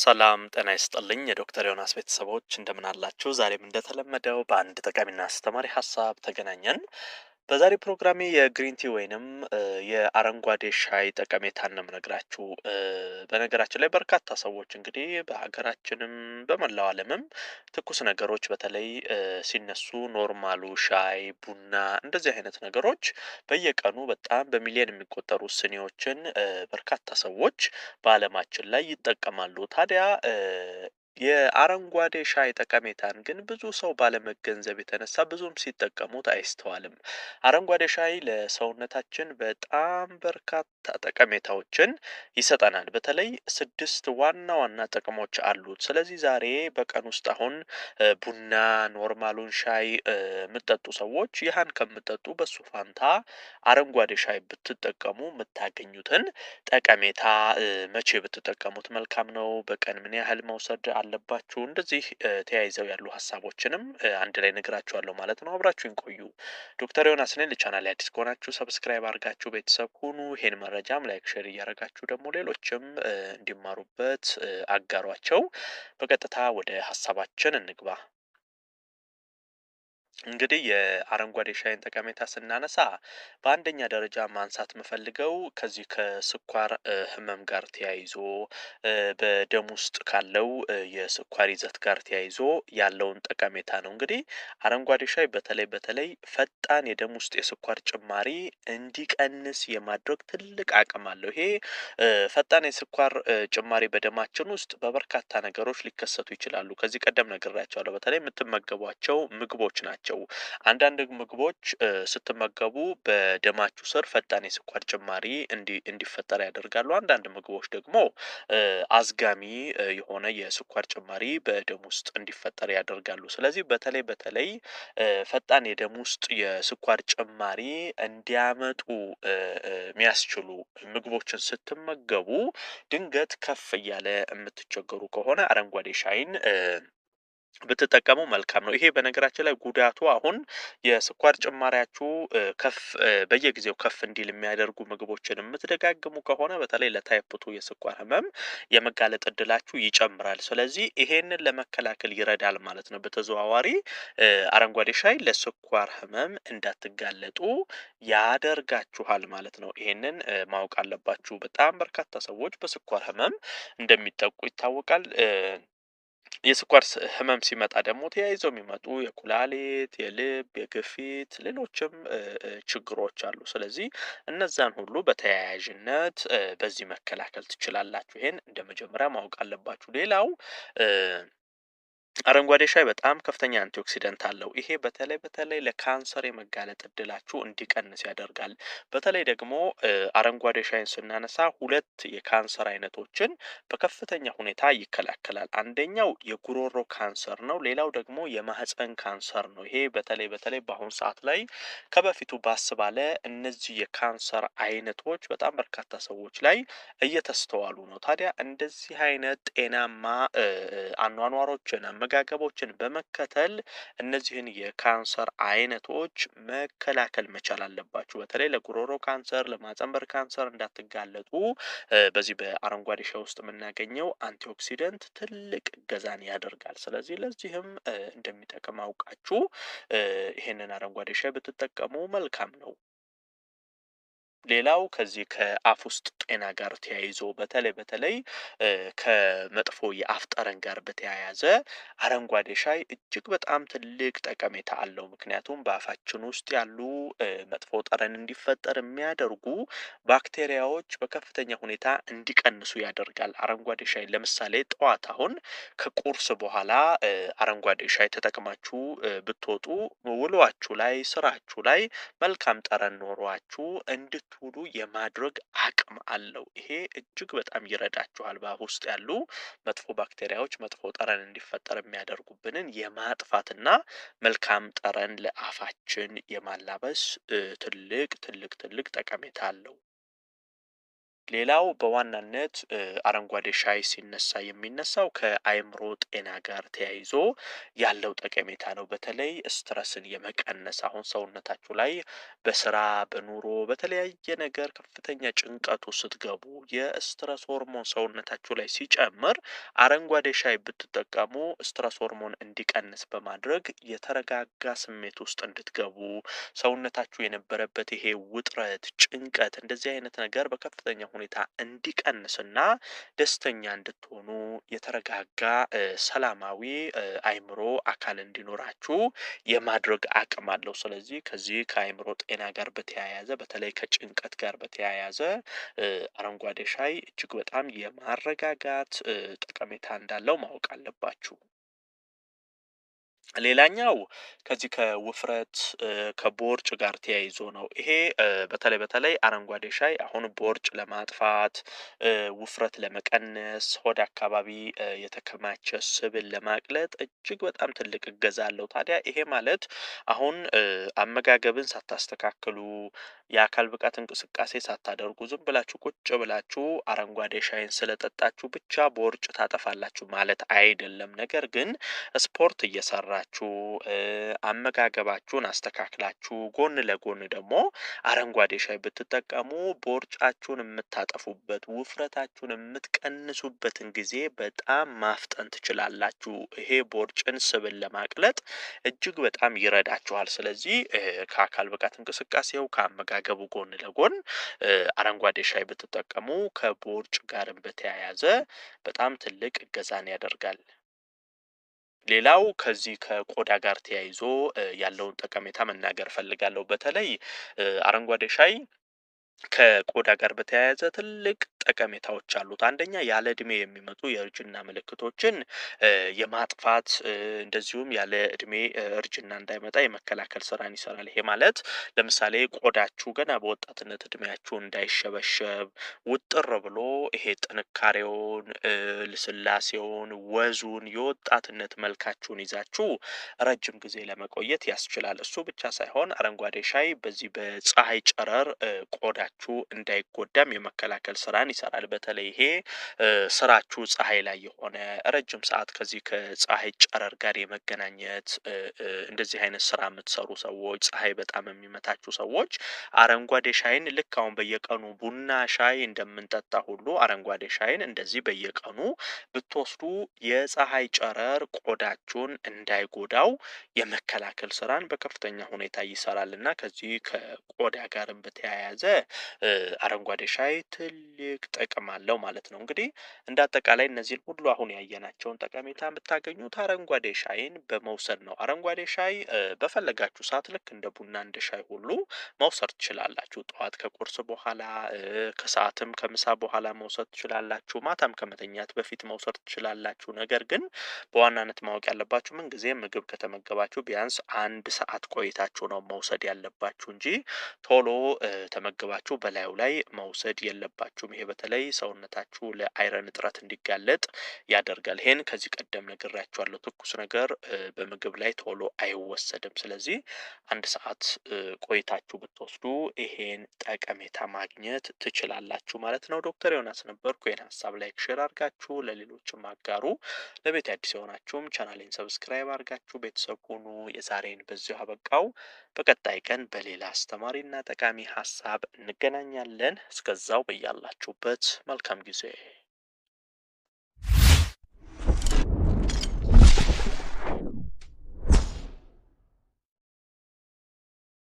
ሰላም ጤና ይስጥልኝ የዶክተር ዮናስ ቤተሰቦች እንደምን አላችሁ? ዛሬም እንደተለመደው በአንድ ጠቃሚና አስተማሪ ሀሳብ ተገናኘን። በዛሬ ፕሮግራሜ የግሪን ቲ ወይንም የአረንጓዴ ሻይ ጠቀሜታን ነው የምነግራችሁ። በነገራችን ላይ በርካታ ሰዎች እንግዲህ በሀገራችንም በመላው ዓለምም ትኩስ ነገሮች በተለይ ሲነሱ ኖርማሉ ሻይ፣ ቡና እንደዚህ አይነት ነገሮች በየቀኑ በጣም በሚሊዮን የሚቆጠሩ ስኒዎችን በርካታ ሰዎች በአለማችን ላይ ይጠቀማሉ። ታዲያ የአረንጓዴ ሻይ ጠቀሜታን ግን ብዙ ሰው ባለመገንዘብ የተነሳ ብዙም ሲጠቀሙት አይስተዋልም። አረንጓዴ ሻይ ለሰውነታችን በጣም በርካታ ጠቀሜታዎችን ይሰጠናል። በተለይ 6 ዋና ዋና ጥቅሞች አሉት። ስለዚህ ዛሬ በቀን ውስጥ አሁን ቡና ኖርማሉን ሻይ የምትጠጡ ሰዎች ያህን ከምትጠጡ በሱ ፋንታ አረንጓዴ ሻይ ብትጠቀሙ የምታገኙትን ጠቀሜታ መቼ ብትጠቀሙት መልካም ነው? በቀን ምን ያህል መውሰድ አለባችሁ? እንደዚህ ተያይዘው ያሉ ሀሳቦችንም አንድ ላይ እነግራችኋለሁ ማለት ነው። አብራችሁኝ ቆዩ። ዶክተር ዮናስ ነኝ። ለቻናሌ አዲስ ከሆናችሁ ሰብስክራይብ አድርጋችሁ ቤተሰብ ሁኑ። ይሄን መረጃም ላይክ፣ ሼር እያደረጋችሁ ደግሞ ሌሎችም እንዲማሩበት አጋሯቸው። በቀጥታ ወደ ሀሳባችን እንግባ። እንግዲህ የአረንጓዴ ሻይን ጠቀሜታ ስናነሳ በአንደኛ ደረጃ ማንሳት የምፈልገው ከዚህ ከስኳር ህመም ጋር ተያይዞ በደም ውስጥ ካለው የስኳር ይዘት ጋር ተያይዞ ያለውን ጠቀሜታ ነው። እንግዲህ አረንጓዴ ሻይ በተለይ ፈጣን የደም ውስጥ የስኳር ጭማሪ እንዲቀንስ የማድረግ ትልቅ አቅም አለው። ይሄ ፈጣን የስኳር ጭማሪ በደማችን ውስጥ በበርካታ ነገሮች ሊከሰቱ ይችላሉ። ከዚህ ቀደም ነግሬያቸዋለሁ። በተለይ የምትመገቧቸው ምግቦች ናቸው። አንዳንድ ምግቦች ስትመገቡ በደማችሁ ስር ፈጣን የስኳር ጭማሪ እንዲፈጠር ያደርጋሉ። አንዳንድ ምግቦች ደግሞ አዝጋሚ የሆነ የስኳር ጭማሪ በደም ውስጥ እንዲፈጠር ያደርጋሉ። ስለዚህ በተለይ ፈጣን የደም ውስጥ የስኳር ጭማሪ እንዲያመጡ የሚያስችሉ ምግቦችን ስትመገቡ ድንገት ከፍ እያለ የምትቸገሩ ከሆነ አረንጓዴ ሻይን ብትጠቀሙ መልካም ነው። ይሄ በነገራችን ላይ ጉዳቱ አሁን የስኳር ጭማሪያችሁ በየጊዜው ከፍ እንዲል የሚያደርጉ ምግቦችን የምትደጋግሙ ከሆነ በተለይ ለታይፕ 2 የስኳር ህመም የመጋለጥ እድላችሁ ይጨምራል። ስለዚህ ይሄንን ለመከላከል ይረዳል ማለት ነው። በተዘዋዋሪ አረንጓዴ ሻይ ለስኳር ህመም እንዳትጋለጡ ያደርጋችኋል ማለት ነው። ይሄንን ማወቅ አለባችሁ። በጣም በርካታ ሰዎች በስኳር ህመም እንደሚጠቁ ይታወቃል። የስኳር ህመም ሲመጣ ደግሞ ተያይዘው የሚመጡ የኩላሊት፣ የልብ፣ የግፊት ሌሎችም ችግሮች አሉ። ስለዚህ እነዛን ሁሉ በተያያዥነት በዚህ መከላከል ትችላላችሁ። ይሄን እንደ መጀመሪያ ማወቅ አለባችሁ። ሌላው አረንጓዴ ሻይ በጣም ከፍተኛ አንቲኦክሲደንት አለው። ይሄ በተለይ ለካንሰር የመጋለጥ እድላችሁ እንዲቀንስ ያደርጋል። በተለይ ደግሞ አረንጓዴ ሻይን ስናነሳ 2 የካንሰር አይነቶችን በከፍተኛ ሁኔታ ይከላከላል። አንደኛው የጉሮሮ ካንሰር ነው። ሌላው ደግሞ የማህፀን ካንሰር ነው። ይሄ በተለይ በአሁኑ ሰዓት ላይ ከበፊቱ ባስ ባለ እነዚህ የካንሰር አይነቶች በጣም በርካታ ሰዎች ላይ እየተስተዋሉ ነው። ታዲያ እንደዚህ አይነት ጤናማ አኗኗሮችን አመጋገቦችን በመከተል እነዚህን የካንሰር አይነቶች መከላከል መቻል አለባችሁ። በተለይ ለጉሮሮ ካንሰር፣ ለማህፀን በር ካንሰር እንዳትጋለጡ በዚህ በአረንጓዴ ሻይ ውስጥ የምናገኘው አንቲኦክሲደንት ትልቅ እገዛን ያደርጋል። ስለዚህ ለዚህም እንደሚጠቅም አውቃችሁ ይሄንን አረንጓዴ ሻይ ብትጠቀሙ መልካም ነው። ሌላው ከዚህ ከአፍ ውስጥ ጤና ጋር ተያይዞ በተለይ ከመጥፎ የአፍ ጠረን ጋር በተያያዘ አረንጓዴ ሻይ እጅግ በጣም ትልቅ ጠቀሜታ አለው። ምክንያቱም በአፋችን ውስጥ ያሉ መጥፎ ጠረን እንዲፈጠር የሚያደርጉ ባክቴሪያዎች በከፍተኛ ሁኔታ እንዲቀንሱ ያደርጋል። አረንጓዴ ሻይ ለምሳሌ ጠዋት አሁን ከቁርስ በኋላ አረንጓዴ ሻይ ተጠቅማችሁ ብትወጡ ውሏችሁ ላይ ስራችሁ ላይ መልካም ጠረን ኖሯችሁ እንድትውሉ የማድረግ አቅም አለው። ይሄ እጅግ በጣም ይረዳችኋል። በአፍ ውስጥ ያሉ መጥፎ ባክቴሪያዎች መጥፎ ጠረን እንዲፈጠር የሚያደርጉብንን የማጥፋትና መልካም ጠረን ለአፋችን የማላበስ ትልቅ ጠቀሜታ አለው። ሌላው በዋናነት አረንጓዴ ሻይ ሲነሳ የሚነሳው ከአእምሮ ጤና ጋር ተያይዞ ያለው ጠቀሜታ ነው። በተለይ ስትረስን የመቀነስ አሁን ሰውነታችሁ ላይ በስራ በኑሮ በተለያየ ነገር ከፍተኛ ጭንቀቱ ስትገቡ የስትረስ ሆርሞን ሰውነታችሁ ላይ ሲጨምር አረንጓዴ ሻይ ብትጠቀሙ ስትረስ ሆርሞን እንዲቀንስ በማድረግ የተረጋጋ ስሜት ውስጥ እንድትገቡ ሰውነታችሁ የነበረበት ይሄ ውጥረት፣ ጭንቀት እንደዚህ አይነት ነገር በከፍተኛ ሁኔታ እንዲቀንስና ደስተኛ እንድትሆኑ የተረጋጋ ሰላማዊ አይምሮ አካል እንዲኖራችሁ የማድረግ አቅም አለው። ስለዚህ ከዚህ ከአይምሮ ጤና ጋር በተያያዘ በተለይ ከጭንቀት ጋር በተያያዘ አረንጓዴ ሻይ እጅግ በጣም የማረጋጋት ጠቀሜታ እንዳለው ማወቅ አለባችሁ። ሌላኛው ከዚህ ከውፍረት ከቦርጭ ጋር ተያይዞ ነው። ይሄ በተለይ አረንጓዴ ሻይ አሁን ቦርጭ ለማጥፋት ውፍረት ለመቀነስ ሆድ አካባቢ የተከማቸ ስብን ለማቅለጥ እጅግ በጣም ትልቅ እገዛ አለው። ታዲያ ይሄ ማለት አሁን አመጋገብን ሳታስተካክሉ የአካል ብቃት እንቅስቃሴ ሳታደርጉ ዝም ብላችሁ ቁጭ ብላችሁ አረንጓዴ ሻይን ስለጠጣችሁ ብቻ ቦርጭ ታጠፋላችሁ ማለት አይደለም። ነገር ግን ስፖርት እየሰራችሁ አመጋገባችሁን አስተካክላችሁ ጎን ለጎን ደግሞ አረንጓዴ ሻይ ብትጠቀሙ ቦርጫችሁን የምታጠፉበት ውፍረታችሁን የምትቀንሱበትን ጊዜ በጣም ማፍጠን ትችላላችሁ። ይሄ ቦርጭን ስብን ለማቅለጥ እጅግ በጣም ይረዳችኋል። ስለዚህ ከአካል ብቃት እንቅስቃሴው ከአመጋገቡ ጎን ለጎን አረንጓዴ ሻይ ብትጠቀሙ ከቦርጭ ጋርም በተያያዘ በጣም ትልቅ እገዛን ያደርጋል። ሌላው ከዚህ ከቆዳ ጋር ተያይዞ ያለውን ጠቀሜታ መናገር እፈልጋለሁ። በተለይ አረንጓዴ ሻይ ከቆዳ ጋር በተያያዘ ትልቅ ጠቀሜታዎች አሉት። አንደኛ ያለ እድሜ የሚመጡ የእርጅና ምልክቶችን የማጥፋት እንደዚሁም ያለ እድሜ እርጅና እንዳይመጣ የመከላከል ስራን ይሰራል። ይሄ ማለት ለምሳሌ ቆዳችሁ ገና በወጣትነት እድሜያችሁ እንዳይሸበሸብ ውጥር ብሎ ይሄ ጥንካሬውን፣ ልስላሴውን፣ ወዙን፣ የወጣትነት መልካችሁን ይዛችሁ ረጅም ጊዜ ለመቆየት ያስችላል። እሱ ብቻ ሳይሆን አረንጓዴ ሻይ በዚህ በፀሐይ ጨረር ቆዳችሁ እንዳይጎዳም የመከላከል ስራን ይሰራል። በተለይ ይሄ ስራችሁ ፀሐይ ላይ የሆነ ረጅም ሰዓት ከዚህ ከፀሐይ ጨረር ጋር የመገናኘት እንደዚህ አይነት ስራ የምትሰሩ ሰዎች፣ ፀሐይ በጣም የሚመታችሁ ሰዎች አረንጓዴ ሻይን ልክ አሁን በየቀኑ ቡና ሻይ እንደምንጠጣ ሁሉ አረንጓዴ ሻይን እንደዚህ በየቀኑ ብትወስዱ የፀሐይ ጨረር ቆዳችሁን እንዳይጎዳው የመከላከል ስራን በከፍተኛ ሁኔታ ይሰራል እና ከዚህ ከቆዳ ጋርም በተያያዘ አረንጓዴ ሻይ ትልቅ ጥቅም አለው ማለት ነው። እንግዲህ እንደ አጠቃላይ እነዚህን ሁሉ አሁን ያየናቸውን ጠቀሜታ የምታገኙት አረንጓዴ ሻይን በመውሰድ ነው። አረንጓዴ ሻይ በፈለጋችሁ ሰዓት ልክ እንደ ቡና እንደ ሻይ ሁሉ መውሰድ ትችላላችሁ። ጠዋት ከቁርስ በኋላ፣ ከሰዓትም ከምሳ በኋላ መውሰድ ትችላላችሁ። ማታም ከመተኛት በፊት መውሰድ ትችላላችሁ። ነገር ግን በዋናነት ማወቅ ያለባችሁ ምን ጊዜ ምግብ ከተመገባችሁ ቢያንስ 1 ሰዓት ቆይታችሁ ነው መውሰድ ያለባችሁ እንጂ ቶሎ ተመግባችሁ በላዩ ላይ መውሰድ የለባችሁም። ይሄ በተለይ ሰውነታችሁ ለአይረን እጥረት እንዲጋለጥ ያደርጋል። ይሄን ከዚህ ቀደም ነግሬያችኋለሁ። ትኩስ ነገር በምግብ ላይ ቶሎ አይወሰድም። ስለዚህ 1 ሰዓት ቆይታችሁ ብትወስዱ ይሄን ጠቀሜታ ማግኘት ትችላላችሁ ማለት ነው። ዶክተር ዮናስ ነበርኩ። ይህን ሀሳብ ላይክ ሼር አድርጋችሁ ለሌሎችም አጋሩ። ለቤት አዲስ የሆናችሁም ቻናሌን ሰብስክራይብ አድርጋችሁ ቤተሰብ ሁኑ። የዛሬን በዚሁ አበቃው። በቀጣይ ቀን በሌላ አስተማሪና ጠቃሚ ሀሳብ እንገናኛለን። እስከዛው በያላችሁበት መልካም ጊዜ